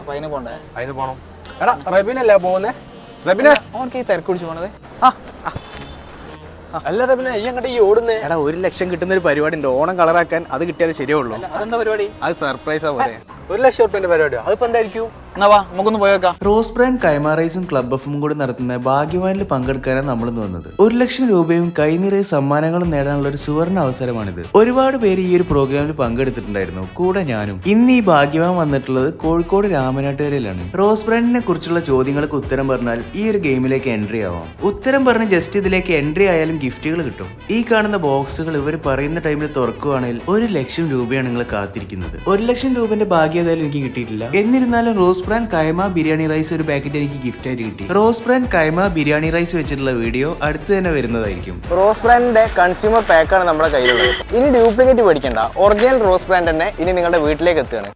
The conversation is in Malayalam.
അപ്പൊ അതിന് പോണ്ടേ? അതിന് പോണം. എടാ റബിനല്ലേ പോകുന്നേ? റബിനെ ഓർക്ക് ഈ തിരക്ക് പിടിച്ച് പോണത്. അല്ല റബിനെ ഈ അങ്ങോട്ട് ഈ ഓടുന്നേ? എടാ 1 ലക്ഷം കിട്ടുന്ന ഒരു പരിപാടി ഉണ്ട്, ഓണം കളറാക്കാൻ. അത് കിട്ടിയാലേ ശരിയുള്ളൂ. അതെന്താ പരിപാടി? അത് സർപ്രൈസാ പോലെ. 1 ലക്ഷം റുപ്യന്റെ പരിപാടിയോ? അതിപ്പോ എന്തായിരിക്കും? എന്നാ വാ നമുക്കൊന്ന് പോയേക്കാം. റോസ് ബ്രാൻഡ് കൈമ റൈസും ക്ലബ് എഫും കൂടി നടത്തുന്ന ഭാഗ്യവാനിൽ പങ്കെടുക്കാനാണ് നമ്മൾ വന്നത്. 1 ലക്ഷം രൂപയും കൈനിറയ സമ്മാനങ്ങളും നേടാനുള്ള ഒരു സുവർണ അവസരമാണിത്. ഒരുപാട് പേര് ഈ ഒരു പ്രോഗ്രാമിൽ പങ്കെടുത്തിട്ടുണ്ടായിരുന്നു, കൂടെ ഞാനും. ഇന്ന് ഈ ഭാഗ്യവാൻ വന്നിട്ടുള്ളത് കോഴിക്കോട് രാമനാട്ടുകരയിലാണ്. റോസ് ബ്രാൻഡിനെ കുറിച്ചുള്ള ചോദ്യങ്ങൾക്ക് ഉത്തരം പറഞ്ഞാൽ ഈ ഒരു ഗെയിമിലേക്ക് എൻട്രി ആവാം. ഉത്തരം പറഞ്ഞ് ജസ്റ്റ് ഇതിലേക്ക് എൻട്രി ആയാലും ഗിഫ്റ്റുകൾ കിട്ടും. ഈ കാണുന്ന ബോക്സുകൾ ഇവർ പറയുന്ന ടൈമിൽ തുറക്കുകയാണെങ്കിൽ 1 ലക്ഷം രൂപയാണ് നിങ്ങൾ കാത്തിരിക്കുന്നത്. 1 ലക്ഷം രൂപന്റെ ഭാഗ്യം ഏതായാലും എനിക്ക് കിട്ടിയിട്ടില്ല. എന്നിരുന്നാലും റോസ് ബ്രാൻഡ് കൈമ ബിരിയാണി റൈസ് ഒരു പാക്കറ്റ് എനിക്ക് ഗിഫ്റ്റ് ആയിട്ട് കിട്ടി. റോസ് ബ്രാൻഡ് കൈമ ബിരിയാണി റൈസ് വെച്ചിട്ടുള്ള വീഡിയോ അടുത്ത് തന്നെ വരുന്നതായിരിക്കും. റോസ് ബ്രാൻഡിന്റെ കൺസ്യൂമർ പാക്കാണ് നമ്മുടെ കയ്യിലുള്ളത്. ഇനി ഡ്യൂപ്ലിക്കേറ്റ് മേടിക്കണ്ട, ഒറിജിനൽ റോസ് ബ്രാൻഡ് തന്നെ ഇനി നിങ്ങളുടെ വീട്ടിലേക്ക് എത്തുകയാണ്.